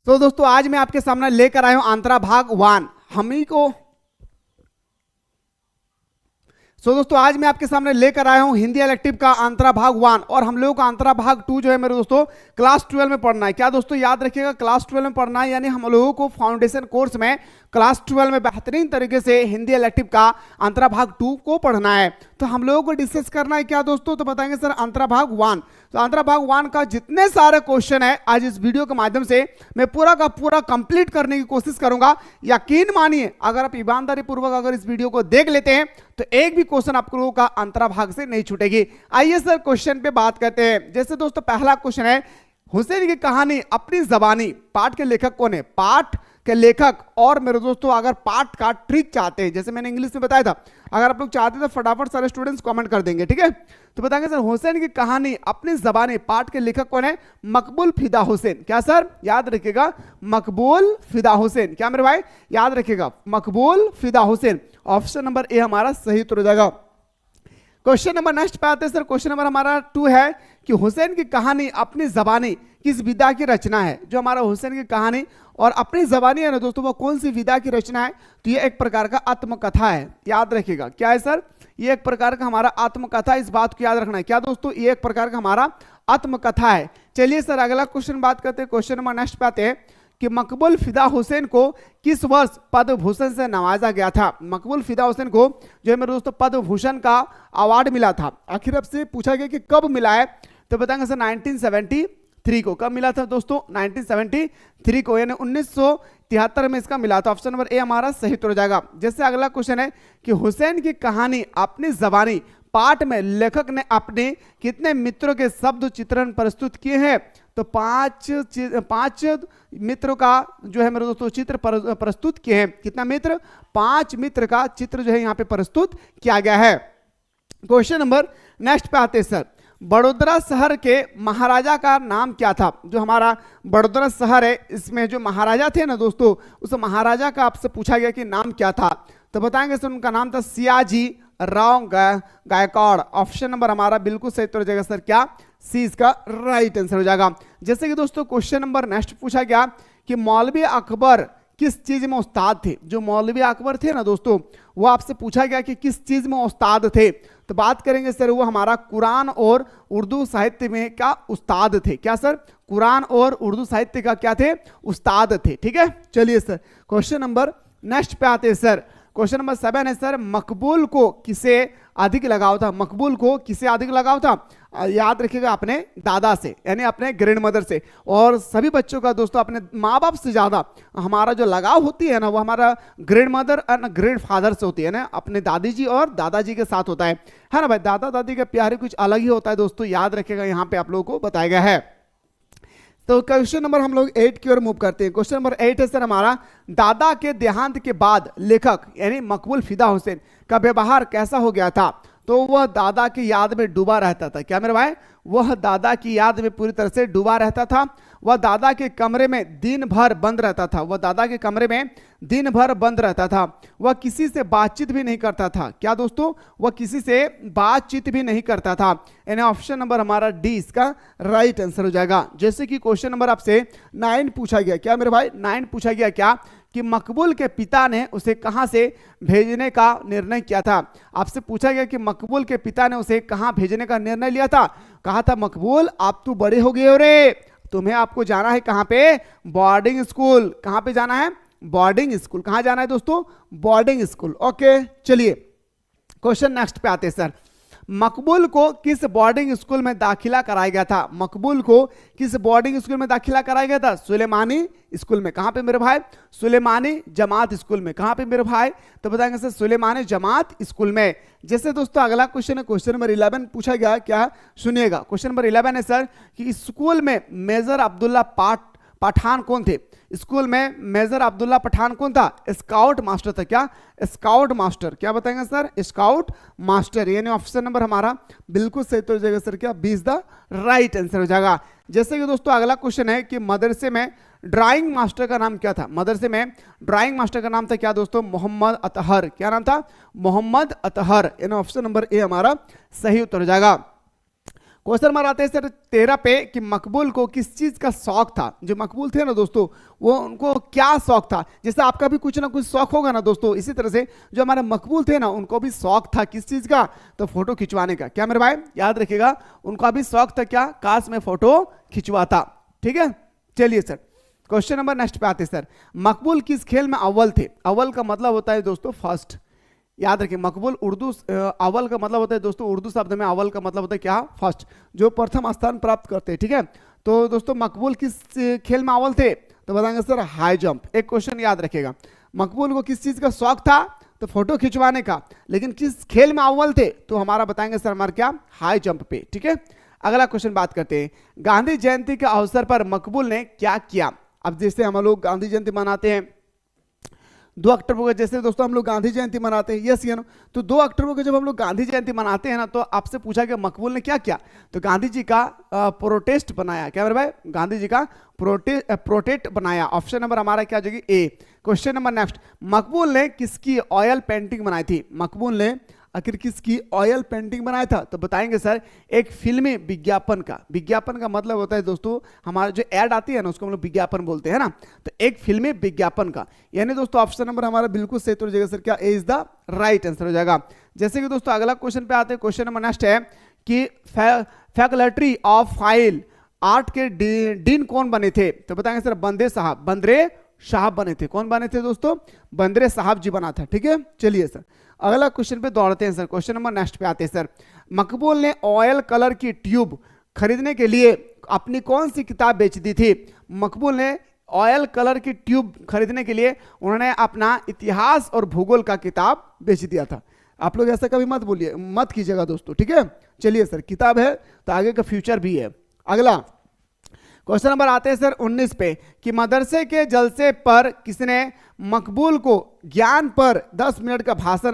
तो दोस्तों आज मैं आपके सामने लेकर आया हूं आंतरा भाग 1 हमी को। दोस्तों आज मैं आपके सामने लेकर आया हूं हिंदी इलेक्टिव का आंतरा भाग 1 और हम लोगों का आंतरा भाग 2 जो है मेरे दोस्तों क्लास 12 में पढ़ना है। क्या दोस्तों याद रखिएगा, क्लास 12 में पढ़ना है, यानी हम लोगों को फाउंडेशन कोर्स में क्लास 12 में बेहतरीन तरीके से हिंदी इलेक्टिव का आंतरा भाग 2 को पढ़ना है। तो हम लोगों को डिस्कस करना है क्या दोस्तों, तो बताएंगे सर आंतरा भाग 1। तो आंतरा भाग 1 का जितने सारे क्वेश्चन है आज इस वीडियो के माध्यम से मैं पूरा का पूरा कंप्लीट करने की कोशिश करूंगा। यकीन मानिए अगर आप ईमानदारी पूर्वक अगर इस वीडियो को देख लेते हैं तो एक भी क्वेश्चन आप लोगों का आंतरा भाग से नहीं छूटेगी। आइए सर क्वेश्चन पे बात करते हैं। जैसे दोस्तों पहला क्वेश्चन है, हुसैन की कहानी अपनी जबानी, पाठ के लेखक कौन है? पाठ के लेखक। और मेरे दोस्तों अगर पाठ का ट्रिक चाहते हैं, जैसे मैंने इंग्लिश में बताया था, अगर आप लोग चाहते तो फटाफट सारे स्टूडेंट्स कमेंट कर देंगे, ठीक है। तो बताएंगे सर हुसैन की कहानी अपनी जबानी, पाठ के लेखक कौन है? मकबूल फिदा हुसैन। क्या सर याद रखिएगा, मकबूल फिदा हुसैन। क्या मेरे भाई याद रखिएगा, मकबूल फिदा हुसैन। ऑप्शन नंबर ए हमारा सही उत्तर हो जाएगा। क्वेश्चन नंबर नेक्स्ट पे आते हैं सर। क्वेश्चन नंबर हमारा 2 है कि हुसैन की कहानी अपनी जबानी किस विधा की रचना है? जो हमारा हुसैन की कहानी और अपनी जबानी है ना दोस्तों, वो कौन सी विधा की रचना है? तो ये एक प्रकार का आत्मकथा है। याद रखिएगा क्या है सर, ये एक प्रकार का हमारा आत्मकथा। इस बात को याद रखना है। क्या दोस्तों, ये एक प्रकार का हमारा आत्मकथा है। चलिए सर अगला क्वेश्चन बात करते हैं। क्वेश्चन नंबर नेक्स्ट पे आते हैं कि मकबूल फिदा हुसैन को किस वर्ष पद्म भूषण से नवाजा गया था? मकबूल फिदा हुसैन को जो है मेरे दोस्तों पद्म भूषण का अवार्ड मिला था। आखिर अब से पूछा गया कि कब मिला है, तो बताएंगे सर 1973 को। कब मिला था दोस्तों? 1973 को, यानी 1973 में इसका मिला था। ऑप्शन नंबर ए हमारा सही उत्तर हो जाएगा। जैसे अगला क्वेश्चन है कि हुसैन की कहानी अपनी जबानी पाठ में लेखक ने अपने कितने मित्रों के शब्द चित्रण प्रस्तुत किए हैं? तो पांच मित्रों का जो है मेरे दोस्तों चित्र प्रस्तुत किए हैं। कितना मित्र? 5 मित्र का चित्र जो है यहाँ पे प्रस्तुत किया गया है। क्वेश्चन नंबर नेक्स्ट पे आते हैं सर। बड़ोदरा शहर के महाराजा का नाम क्या था? जो हमारा बड़ोदरा शहर है इसमें जो महाराजा थे ना दोस्तों, उस महाराजा का आपसे पूछा गया कि नाम क्या था? तो बताएंगे सर उनका नाम था सियाजी राव गायकवाड़। ऑप्शन नंबर हमारा बिल्कुल सही उत्तर हो जाएगा सर, क्या? सी इसका राइट आंसर हो जाएगा। जैसे कि दोस्तों क्वेश्चन नंबर नेक्स्ट पूछा गया कि मौलवी अकबर किस चीज में उस्ताद थे? जो मौलवी अकबर थे ना दोस्तों, वो आपसे पूछा गया कि किस चीज में उस्ताद थे? तो बात करेंगे सर वो हमारा कुरान और उर्दू साहित्य में क्या उस्ताद थे? क्या सर? कुरान और उर्दू साहित्य का क्या थे? उस्ताद थे, ठीक है। चलिए सर क्वेश्चन नंबर नेक्स्ट पे आते हैं सर। क्वेश्चन नंबर 7 है सर, मकबूल को किसे अधिक लगाव था? मकबूल को किसे अधिक लगाव था? याद रखिएगा अपने दादा से, यानी अपने ग्रैंड मदर से। और सभी बच्चों का दोस्तों अपने माँ बाप से ज़्यादा हमारा जो लगाव होती है ना, वो हमारा ग्रैंड मदर और ग्रैंड फादर से होती है ना, अपने दादी जी और दादाजी के साथ होता है ना भाई। दादा दादी का प्यार कुछ अलग ही होता है दोस्तों, याद रखिएगा, यहाँ पे आप लोगों को बताया गया है। तो क्वेश्चन नंबर हम लोग 8 की ओर मूव करते हैं। क्वेश्चन नंबर 8 है सर हमारा, दादा के देहांत के बाद लेखक यानी मकबूल फिदा हुसैन का व्यवहार कैसा हो गया था? तो वह दादा की याद में डूबा रहता था। क्या मेरे भाई? वह दादा की याद में पूरी तरह से डूबा रहता था। वह दादा के कमरे में दिन भर बंद रहता था। वह दादा के कमरे में दिन भर बंद रहता था। वह किसी से बातचीत भी नहीं करता था। क्या दोस्तों? वह किसी से बातचीत भी नहीं करता था। यानी ऑप्शन नंबर हमारा डी इसका राइट आंसर हो जाएगा। जैसे कि क्वेश्चन नंबर आपसे 9 पूछा गया। क्या मेरे भाई? 9 पूछा गया क्या कि मकबूल के पिता ने उसे कहां से भेजने का निर्णय किया था? आपसे पूछा गया कि मकबूल के पिता ने उसे कहां भेजने का निर्णय लिया था? कहा था मकबूल आप तो बड़े हो गए हो रे, तुम्हें आपको जाना है कहां पे? Boarding school. कहां पे जाना है? Boarding school. कहां जाना है दोस्तों? Boarding school. ओके चलिए क्वेश्चन नेक्स्ट पे आते हैं सर। मकबूल को किस बोर्डिंग स्कूल में दाखिला कराया गया था? मकबूल को किस बोर्डिंग स्कूल में दाखिला कराया गया था? सुलेमानी स्कूल में। कहां पे मेरे भाई? सुलेमानी जमात स्कूल में। कहां पे मेरे भाई? तो बताएंगे सर सुलेमानी जमात स्कूल में। जैसे दोस्तों अगला क्वेश्चन है, क्वेश्चन नंबर 11 पूछा गया। क्या? सुनिएगा, क्वेश्चन नंबर 11 है सर कि स्कूल में मेजर अब्दुल्ला पठान कौन थे? स्कूल में मेजर अब्दुल्ला पठान कौन था? स्काउट मास्टर था। क्या? Scout master. क्या बताएंगे सर? Scout master. यानी ऑप्शन नंबर हमारा बिल्कुल सही तो हो जाएगा सर, क्या? 20 द राइट आंसर हो जाएगा। जैसे कि दोस्तों अगला क्वेश्चन है कि मदरसे में ड्राइंग मास्टर का नाम क्या था? मदरसे में ड्राइंग मास्टर का नाम था क्या दोस्तों? मोहम्मद अतहर। क्या नाम था? मोहम्मद अतहर। यानी ऑप्शन नंबर ए हमारा सही उत्तर हो जाएगा। क्वेश्चन नंबर आते हैं सर 13 पे कि मकबूल को किस चीज का शौक था। जो मकबूल थे ना दोस्तों, वो उनको क्या शौक था। जैसे आपका भी कुछ ना कुछ शौक होगा ना दोस्तों, इसी तरह से जो हमारे मकबूल थे ना, उनको भी शौक था किस चीज का, तो फोटो खिंचवाने का। क्या मेरे भाई याद रखिएगा, उनका भी शौक था क्या, काश में फोटो खिंचवाता। ठीक है, चलिए सर क्वेश्चन नंबर नेक्स्ट पे आते हैं सर। मकबूल किस खेल में अव्वल थे। अव्वल का मतलब होता है दोस्तों फर्स्ट, याद रखिए। मकबूल उर्दू अव्वल का मतलब होता है दोस्तों, उर्दू शब्द में अव्वल का मतलब होता है क्या, फर्स्ट, जो प्रथम स्थान प्राप्त करते हैं। ठीक है, तो दोस्तों मकबूल किस खेल में अव्वल थे, तो बताएंगे सर हाई जंप। एक क्वेश्चन याद रखिएगा, मकबूल को किस चीज का शौक था, तो फोटो खिंचवाने का, लेकिन किस खेल में अव्वल थे, तो हमारा बताएंगे सर हमारा क्या, हाई जंप पे। ठीक है, अगला क्वेश्चन बात करते हैं, गांधी जयंती के अवसर पर मकबूल ने क्या किया। अब जैसे हम लोग गांधी जयंती मनाते हैं 2 अक्टूबर को, जैसे दोस्तों हम लोग गांधी जयंती मनाते हैं, यस या नो, तो 2 अक्टूबर को जब हम लोग गांधी जयंती मनाते हैं ना, तो आपसे पूछा गया मकबूल ने क्या किया, तो गांधी जी का प्रोटेस्ट बनाया। क्या मेरे भाई, गांधी जी का प्रोटेस्ट बनाया। ऑप्शन नंबर हमारा क्या जगह ए। क्वेश्चन नंबर नेक्स्ट, मकबूल ने किसकी ऑयल पेंटिंग बनाई थी। मकबूल ने आखिर किसकी ऑयल पेंटिंग बनाया था, तो बताएंगे सर एक फिल्मी विज्ञापन का। विज्ञापन का मतलब होता है दोस्तों, हमारा जो ऐड आती है ना, उसको हम लोग विज्ञापन बोलते हैं ना, तो एक फिल्मी विज्ञापन का। यानी दोस्तों ऑप्शन नंबर हमारा बिल्कुल सही हो जाएगा सर, क्या ए इज द राइट आंसर हो जाएगा। जैसे कि दोस्तों अगला क्वेश्चन पे आते हैं, क्वेश्चन नंबर नेक्स्ट है कि फैकल्टी ऑफ फाइन आर्ट के डीन कौन बने थे, तो बताएंगे सर बंदे साहब, बंदरे साहब बने थे। कौन बने थे दोस्तों, बंदरे साहब जी बना था। ठीक है, चलिए सर अगला क्वेश्चन पे दौड़ते हैं सर। क्वेश्चन नंबर नेक्स्ट पे आते हैं सर, मकबूल ने ऑयल कलर की ट्यूब खरीदने के लिए अपनी कौन सी किताब बेच दी थी। मकबूल ने ऑयल कलर की ट्यूब खरीदने के लिए उन्होंने अपना इतिहास और भूगोल का किताब बेच दिया था। आप लोग ऐसा कभी मत बोलिए, मत कीजिएगा दोस्तों। ठीक है, चलिए सर किताब है तो आगे का फ्यूचर भी है। अगला क्वेश्चन नंबर आते हैं सर 19 पे कि मदरसे के जलसे पर किसने मकबूल को ज्ञान पर 10 मिनट का भाषण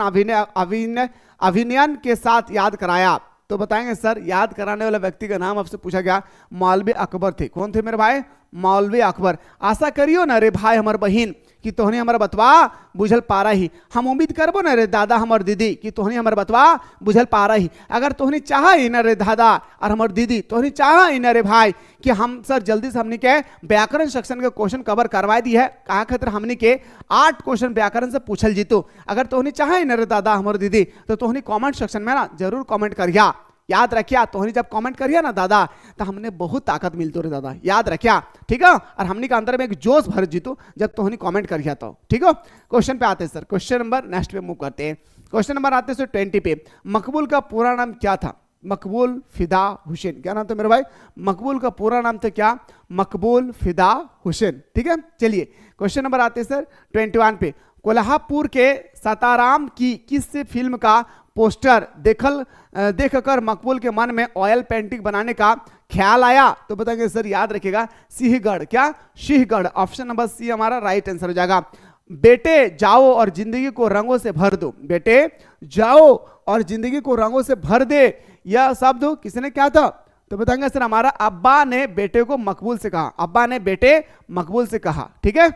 अभिनयन के साथ याद कराया, तो बताएंगे सर याद कराने वाला व्यक्ति का नाम आपसे पूछा गया, मौलवी अकबर थे। कौन थे मेरे भाई, मौलवी अकबर। आशा करियो ना रे भाई हमार बहिन कि तोहनी हमार बतवा बुझल पा रही। हम उम्मीद करबो ना रे दादा हमार दीदी कि तोहनी हमार बतवा बुझल पा रही। अगर तोहनी चाह ही ना रे दादा और हमार दीदी, तोहनी चाह ही ना रे भाई कि हम सर जल्दी से हमने के व्याकरण सेक्शन के क्वेश्चन कवर करवा दी है, कहा खातिर हमने के 8 क्वेश्चन व्याकरण से पूछल जीतो। अगर तोहनी चाह ही ना रे दादा हमार दीदी, तो तोहनी कॉमेंट सेक्शन में ना जरूर कॉमेंट करिया। याद रखिया, तोहनी जब कमेंट करिए ना दादा, तो हमने बहुत ताकत मिलती रे दादा, याद रखिया। ठीक है, और हमने के अंदर में एक जोश भर जीतो जब तोहनी कमेंट करिया तो। ठीक है, क्वेश्चन पे आते हैं सर, क्वेश्चन नंबर नेक्स्ट पे मूव करते हैं। क्वेश्चन नंबर आते हैं सर 20 पे, मकबूल का पूरा नाम क्या था। मकबूल फिदा हुसैन। क्या नाम था मेरे भाई, मकबूल का पूरा नाम था क्या, मकबूल फिदा हुसैन। ठीक है, चलिए क्वेश्चन नंबर आते हैं सर 21 पे, कोल्हापुर के साताराम की किस फिल्म का पोस्टर देखकर मकबूल के मन में ऑयल पेंटिंग बनाने का ख्याल आया, तो बताएंगे सर याद रखिएगा सिंहगढ़। क्या, सिंहगढ़। ऑप्शन नंबर सी हमारा राइट आंसर हो जाएगा। बेटे जाओ और जिंदगी को रंगों से भर दो, बेटे जाओ और जिंदगी को रंगों से भर दे, यह शब्द किसने क्या था, तो बताएंगे सर हमारा अब्बा ने बेटे को मकबूल से कहा, अब्बा ने बेटे मकबूल से कहा। ठीक है,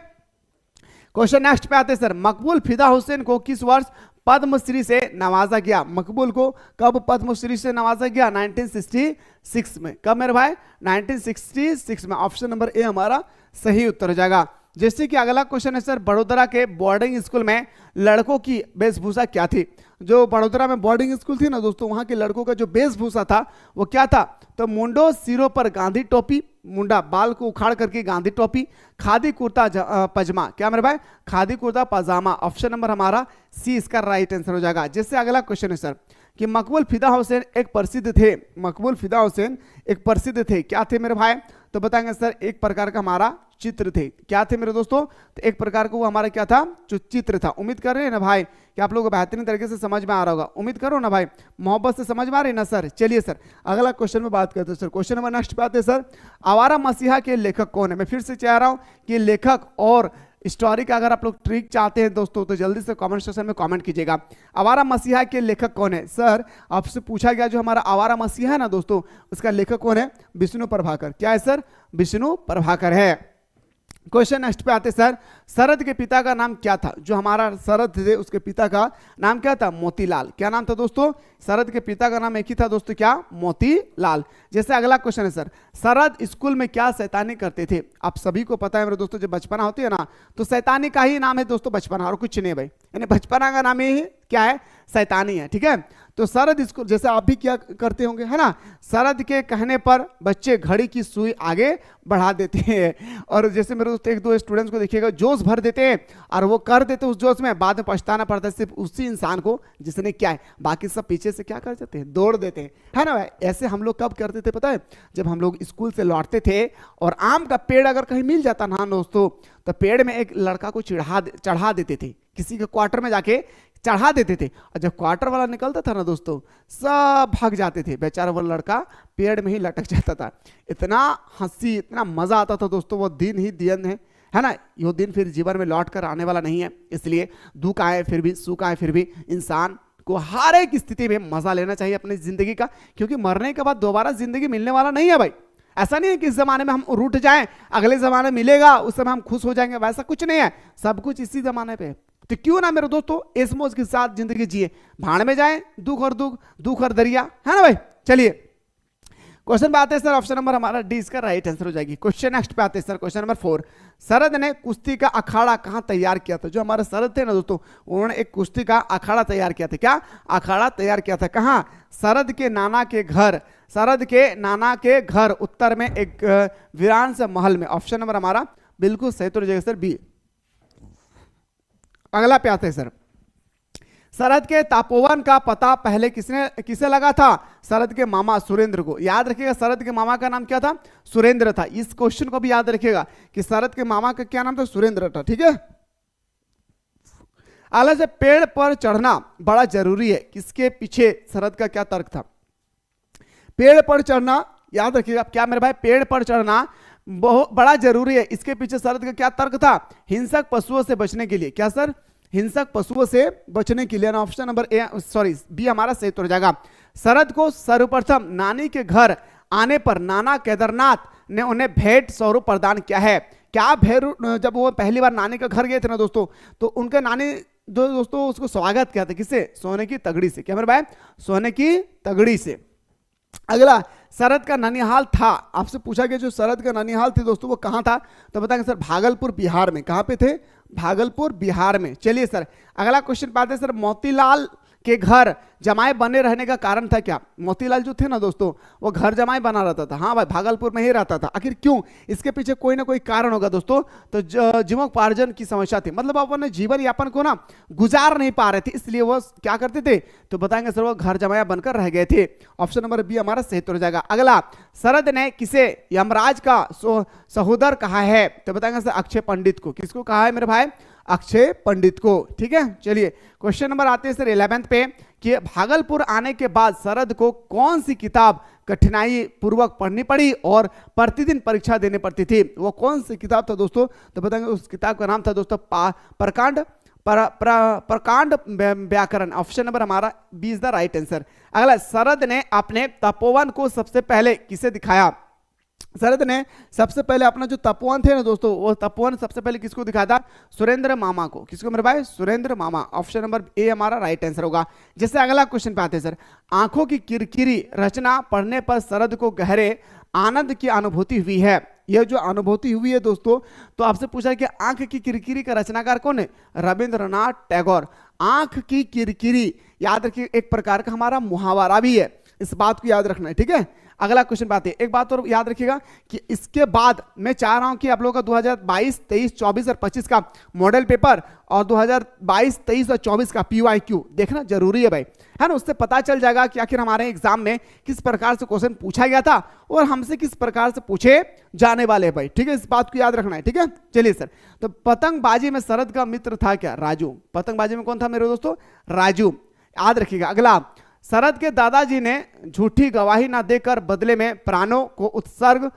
क्वेश्चन नेक्स्ट पे आते हैं सर, मकबूल फिदा हुसैन को किस वर्ष पद्मश्री से नवाजा गया। मकबूल को कब पद्मश्री से नवाजा गया, 1966 में। कब मेरे भाई, 1966 में। ऑप्शन नंबर ए हमारा सही उत्तर हो जाएगा। जैसे कि अगला क्वेश्चन है सर, बड़ोदरा के बोर्डिंग स्कूल में लड़कों की वेशभूषा क्या थी। जो बड़ोदरा में बोर्डिंग स्कूल थी ना दोस्तों, वहां के लड़कों का जो वेशभूषा था वो क्या था, तो मुंडो सिरों पर गांधी टोपी, मुंडा बाल को उखाड़ करके गांधी टोपी, खादी कुर्ता पजामा। क्या मेरे भाई, खादी कुर्ता पजामा। ऑप्शन नंबर हमारा सी इसका राइट आंसर हो जाएगा। जैसे अगला क्वेश्चन है सर कि मकबूल फिदा हुसैन एक प्रसिद्ध थे, मकबूल फिदा हुसैन एक प्रसिद्ध थे, क्या थे मेरे भाई, तो बताएंगे सर एक प्रकार का हमारा चित्र थे। क्या थे मेरे दोस्तों, तो एक प्रकार का वो हमारा क्या था, जो चित्र था। उम्मीद कर रहे हैं ना भाई कि आप लोगों को बेहतरीन तरीके से समझ में आ रहा होगा, उम्मीद करो ना भाई, मोहब्बत से समझ में आ रही है ना सर। चलिए सर अगला क्वेश्चन में बात करते हैं सर। क्वेश्चन नंबर नेक्स्ट पे आते हैं सर, आवारा मसीहा के लेखक कौन है। मैं फिर से चाह रहा हूं कि लेखक और स्टोरी का अगर आप लोग ट्रिक चाहते हैं दोस्तों, तो जल्दी से कमेंट सेक्शन में कमेंट कीजिएगा। आवारा मसीहा के लेखक कौन है सर, आपसे पूछा गया जो हमारा आवारा मसीहा है ना दोस्तों, उसका लेखक कौन है, विष्णु प्रभाकर। क्या है सर, विष्णु प्रभाकर है। क्वेश्चन नेक्स्ट पे आते सर, शरद के पिता का नाम क्या था? जो हमारा शरद थे उसके पिता का नाम क्या था? मोतीलाल। क्या नाम था दोस्तों? शरद के पिता का नाम एक ही था दोस्तों, क्या? मोतीलाल। जैसे अगला क्वेश्चन है सर, शरद स्कूल में क्या शैतानी करते थे? आप सभी को पता है मेरे दोस्तों, जब बचपना होती है ना तो शैतानी का ही नाम है दोस्तों बचपना, और कुछ नहीं है भाई, यानी बचपना का नाम ही क्या है? शैतानी है। ठीक है, तो शरद स्कूल, जैसे आप भी क्या करते होंगे है ना, शरद के कहने पर बच्चे घड़ी की सुई आगे बढ़ा देते हैं, और जैसे मेरे दोस्त एक दो स्टूडेंट्स को देखिएगा जोश भर देते हैं और वो कर देते उस जोश में, बाद में पछताना पड़ता है सिर्फ उसी इंसान को जिसने क्या है, बाकी सब पीछे से क्या कर देते हैं? दौड़ देते हैं, है ना भाई। ऐसे हम लोग कब करते थे पता है? जब हम लोग स्कूल से लौटते थे और आम का पेड़ अगर कहीं मिल जाता ना दोस्तों, तो पेड़ में एक लड़का को चढ़ा देते थे, किसी के क्वार्टर में जाके चढ़ा देते थे, और जब क्वार्टर वाला निकलता था ना दोस्तों, सब भाग जाते थे, बेचारा वो लड़का पेड़ में ही लटक जाता था। इतना हंसी, इतना मजा आता था दोस्तों, वो दिन ही दिन है ना, यो दिन फिर जीवन में लौट कर आने वाला नहीं है। इसलिए दुख आए फिर भी, सुख आए फिर भी, इंसान को हर एक स्थिति में मजा लेना चाहिए अपनी जिंदगी का, क्योंकि मरने के बाद दोबारा जिंदगी मिलने वाला नहीं है भाई। ऐसा नहीं है कि इस जमाने में हम रूठ जाएं, अगले जमाने मिलेगा उस समय हम खुश हो जाएंगे, वैसा कुछ नहीं है, सब कुछ इसी जमाने पे। तो क्यों ना मेरे दोस्तों इस मौज के साथ जिंदगी जिए, भाड़ में जाए दुख और दरिया, है ना भाई। चलिए क्वेश्चन पे आते हैं सर, ऑप्शन नंबर हमारा डी इसका राइट आंसर हो जाएगी। क्वेश्चन नेक्स्ट पे आते हैं सर, क्वेश्चन नंबर 4, शरद ने कुश्ती का अखाड़ा कहां तैयार किया था? जो हमारे शरद थे ना दोस्तों, उन्होंने एक कुश्ती का अखाड़ा तैयार किया था। क्या अखाड़ा तैयार किया था? कहां? शरद के नाना के घर, शरद के नाना के घर उत्तर में एक वीरान से महल में। ऑप्शन नंबर हमारा बिल्कुल सही तो हो जाएगा सर, बी। अगला पे आते हैं सर, शरद के तपोवन का पता पहले किसे लगा था? शरद के मामा सुरेंद्र को। याद रखिएगा शरद के मामा का नाम क्या था? सुरेंद्र था। इस क्वेश्चन को भी याद रखिएगा कि शरद के मामा का क्या नाम था? सुरेंद्र था। ठीक है, अगला से पेड़ पर चढ़ना बड़ा जरूरी है, किसके पीछे शरद का क्या तर्क था? पेड़ पर चढ़ना, याद रखिएगा क्या मेरे भाई, पेड़ पर चढ़ना बहुत बड़ा जरूरी है, इसके पीछे शरद का क्या तर्क था? हिंसक पशुओं से बचने के लिए। क्या सर? हिंसक पशुओं से बचने के लिए। Option number A sorry B हमारा सही हो जाएगा। शरद को सर्वप्रथम नानी के घर आने पर नाना केदारनाथ ने उन्हें भेंट स्वरूप प्रदान किया है। क्या भैरू, जब वो पहली बार नानी के घर गए थे ना दोस्तों, तो उनके नानी जो दोस्तों उसको स्वागत किया था, किससे? सोने की तगड़ी से। क्या मेरे भाई? सोने की तगड़ी से। अगला, शरद का ननिहाल था, आपसे पूछा गया जो शरद का ननिहाल थे दोस्तों वो कहां था? तो बताएंगे सर भागलपुर बिहार में। कहां पे थे? भागलपुर बिहार में। चलिए सर अगला क्वेश्चन पाते हैं सर, मोतीलाल के घर जमाए बने रहने का कारण था क्या? मोतीलाल जो थे ना दोस्तों वो घर जमाए बना रहता था, हाँ भाई भागलपुर में ही रहता था। आखिर क्यों? इसके पीछे कोई ना कोई कारण होगा दोस्तों। तो जीवनोपार्जन की समस्या थी, मतलब अपने जीवन यापन को ना गुजार नहीं पा रहे थे, इसलिए वो क्या करते थे? तो बताएंगे सर वो घर जमाया बनकर रह गए थे। ऑप्शन नंबर बी हमारा सही हो जाएगा। अगला, शरद ने किसे यमराज का सहोदर कहा है? तो बताएंगे सर अक्षय पंडित को। किसको कहा है मेरे भाई? अक्षय पंडित को। ठीक है, चलिए क्वेश्चन नंबर आते हैं सर 11th पे, कि भागलपुर आने के बाद शरद को कौन सी किताब कठिनाई पूर्वक पढ़नी पड़ी और प्रतिदिन परीक्षा देनी पड़ती थी? वो कौन सी किताब था दोस्तों? तो बताएंगे उस किताब का नाम था दोस्तों प्रकांड व्याकरण। ऑप्शन नंबर हमारा B is the right answer. अगला, शरद ने अपने तपोवन को सबसे पहले किसे दिखाया? शरद ने सबसे पहले अपना जो तपोवन थे ना दोस्तों, वो तपोवन सबसे पहले किसको दिखाया था? सुरेंद्र मामा को। किसको मेरे भाई? सुरेंद्र मामा। ऑप्शन नंबर ए हमारा राइट आंसर होगा। जैसे अगला क्वेश्चन पे आते हैं सर, आंखों की किरकिरी रचना पढ़ने पर शरद को गहरे आनंद की अनुभूति हुई है। यह जो अनुभूति हुई है दोस्तों, तो आपसे पूछा कि आंख की किरकिरी का रचनाकार कौन है? रविंद्रनाथ टैगोर। आंख की किरकिरी याद रखिए एक प्रकार का हमारा मुहावरा भी है, इस बात को याद रखना है। ठीक है, अगला क्वेश्चन पे आते हैं। एक बात और याद रखिएगा कि इसके बाद मैं चाह रहा हूं कि आप लोगों का 2022, 23, 24 और 25 का मॉडल पेपर और 2022, 23 और 24 का PYQ देखना जरूरी है भाई, है ना। उससे पता चल जाएगा कि आखिर हमारे एग्जाम में किस प्रकार से क्वेश्चन पूछा गया था और हमसे किस प्रकार से पूछे जाने वाले हैं भाई। ठीक है, इस बात को याद रखना है। ठीक है, चलिए सर, तो पतंगबाजी में शरद का मित्र था क्या? राजू। पतंगबाजी में कौन था मेरे दोस्तों? राजू, याद रखिएगा। अगला, शरद के दादाजी ने झूठी गवाही ना देकर बदले में प्राणों को उत्सर्ग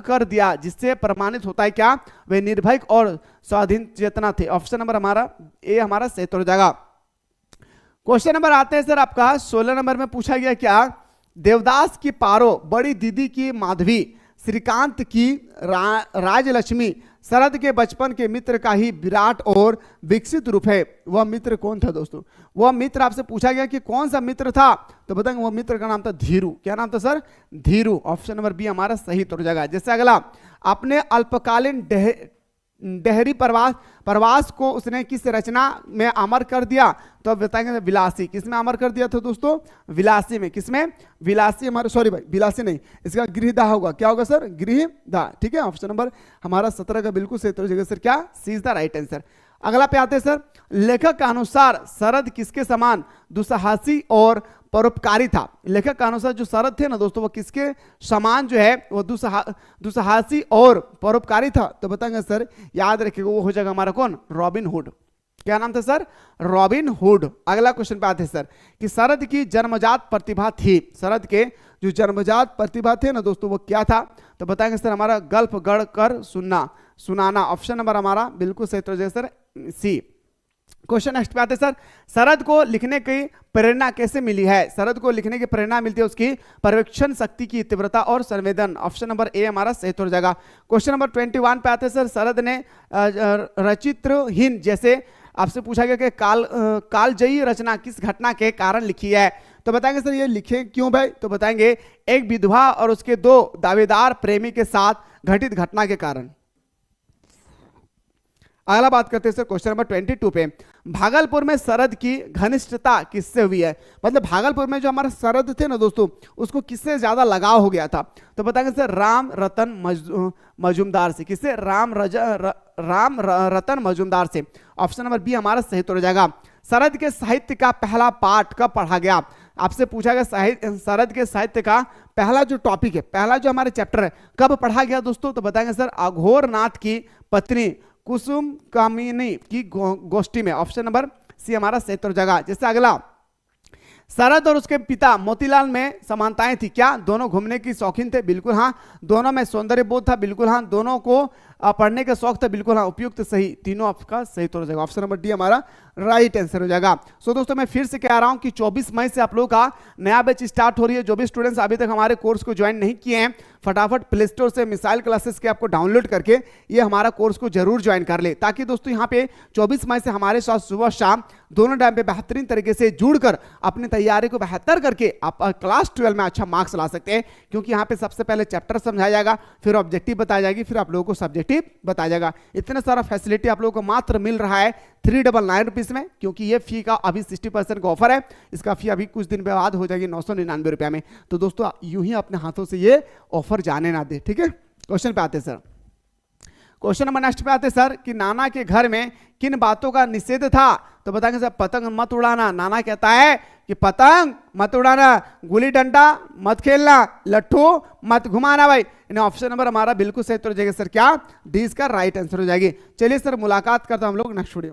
कर दिया, जिससे प्रमाणित होता है क्या? वे निर्भय और स्वाधीन चेतना थे। ऑप्शन नंबर हमारा ए हमारा सही हो जाएगा। क्वेश्चन नंबर आते हैं सर आपका 16 नंबर में पूछा गया क्या? देवदास की पारो बड़ी दीदी की माधवी श्रीकांत की राजलक्ष्मी शरद के बचपन के मित्र का ही विराट और विकसित रूप है। वह मित्र कौन था दोस्तों? वह मित्र आपसे पूछा गया कि कौन सा मित्र था, तो बताएंगे वह मित्र का नाम था धीरू। क्या नाम था sir? Dhiru. Option number B हमारा सही उत्तर हो जाएगा। जैसे अगला, अपने अल्पकालीन डेहरी प्रवास को उसने किस रचना में अमर कर दिया, तो अब बताएंगे विलासी। किसमें अमर कर दिया था दोस्तों? विलासी में। किसमें? विलासी हमारे, सॉरी भाई विलासी नहीं, इसका गृहदा होगा। क्या होगा सर? गृहदा। ठीक है, ऑप्शन नंबर हमारा 17 का बिल्कुल सही उत्तर सर। क्या? सी इज द राइट आंसर। अगला पे आते हैं सर, लेखक के अनुसार शरद किसके समान दुस्साहसी और परोपकारी था? लेखक के अनुसार जो शरद थे ना दोस्तों, वो किसके समान जो है वो दुस्साहसी और परोपकारी था? तो बताएंगे सर, याद रखिएगा वो हो जाएगा हमारा कौन? Robin hood. क्या नाम था सर? Robin hood. अगला क्वेश्चन पे आते हैं सर कि शरद की जन्मजात प्रतिभा थी। शरद के जो जन्मजात प्रतिभा थे ना दोस्तों, वो क्या था? तो बताएंगे सर हमारा गल्फ गढ़ कर सुनाना। ऑप्शन नंबर हमारा बिल्कुल सही उत्तर है सर, सी। क्वेश्चन नेक्स्ट पे आते हैं सर, शरद को लिखने की प्रेरणा कैसे मिली है? शरद को लिखने की प्रेरणा मिलती है उसकी पर्यवेक्षण शक्ति की तीव्रता और संवेदन। ऑप्शन नंबर ए हमारा सही उत्तर हो जाएगा। क्वेश्चन नंबर 21 पे आते हैं सर, शरद ने रचित्रहीन जैसे आपसे पूछा गया कि कालजयी रचना किस घटना के कारण लिखी है? तो बताएंगे सर ये लिखे क्यों भाई? तो बताएंगे एक विधवा और उसके 2 दावेदार प्रेमी के साथ घटित घटना के कारण। अगला बात करते हैं सर क्वेश्चन नंबर 22 पे, भागलपुर में शरद की घनिष्ठता किससे हुई है? मतलब भागलपुर में जो हमारे शरद थे ना दोस्तों, उसको किससे ज्यादा लगाव हो गया था? तो बताएंगे सर राम रतन मजूमदार से। किससे? राम रतन मजूमदार से। ऑप्शन नंबर बी हमारा सही उत्तर हो जाएगा। शरद के साहित्य का पहला पाठ कब पढ़ा गया? आपसे पूछा गया शरद के साहित्य का पहला जो टॉपिक है, पहला जो हमारे चैप्टर है, कब पढ़ा गया दोस्तों? तो बताएंगे सर अघोरनाथ की पत्नी कुसुम कामिनी की गोष्ठी में। ऑप्शन नंबर सी हमारा सही उत्तर जगह। जैसे अगला, शरद और उसके पिता मोतीलाल में समानताएं थी क्या? दोनों घूमने की शौकीन थे, बिल्कुल हाँ। दोनों में सौंदर्य बोध था, बिल्कुल हाँ। दोनों को पढ़ने का शौक था, बिल्कुल हाँ। उपयुक्त सही, तीनों आपका सही उत्तर हो जाएगा। ऑप्शन नंबर डी हमारा राइट आंसर हो जाएगा। सो दोस्तों मैं फिर से कह रहा हूं कि 24 मई से आप लोगों का नया बैच स्टार्ट हो रही है। जो भी स्टूडेंट्स अभी तक हमारे कोर्स को ज्वाइन नहीं किए हैं, फटाफट प्ले स्टोर से मिसाइल क्लासेस के आपको डाउनलोड करके ये हमारा कोर्स को जरूर ज्वाइन कर ले, ताकि दोस्तों यहाँ पे 24 मई से हमारे साथ सुबह शाम दोनों टाइम पे बेहतरीन तरीके से जुड़कर अपनी तैयारी को बेहतर करके आप क्लास 12 में अच्छा मार्क्स ला सकते हैं। क्योंकि यहाँ पे सबसे पहले चैप्टर समझाया जाएगा, फिर ऑब्जेक्टिव बताया जाएगी, फिर आप लोगों को सब्जेक्टिव बताया जाएगा। इतना सारा फैसिलिटी आप लोगों को मात्र मिल रहा है 399 रुपीज में, क्योंकि ये फी का अभी 60% का ऑफर है। इसका फी अभी कुछ दिन बाद हो जाएगी 999 रुपये में। तो दोस्तों यूं ही अपने हाथों से ये ऑफर जाने ना दे, ठीक है। क्वेश्चन पे आते सर। क्वेश्चन नंबर नेक्स्ट पे आते सर कि नाना के घर में किन बातों का निषेध था? तो बताएंगे सर पतंग मत उड़ाना। नाना कहता है कि पतंग मत उड़ाना, गुली डंडा मत खेलना, लट्ठू मत घुमाना। भाई इन्हें ऑप्शन नंबर हमारा बिल्कुल सही उत्तर हो जाएगा सर। क्या? डी इसका राइट आंसर हो जाएगी। चलिए सर मुलाकात करता हम लोग नेक्स्ट वीडियो।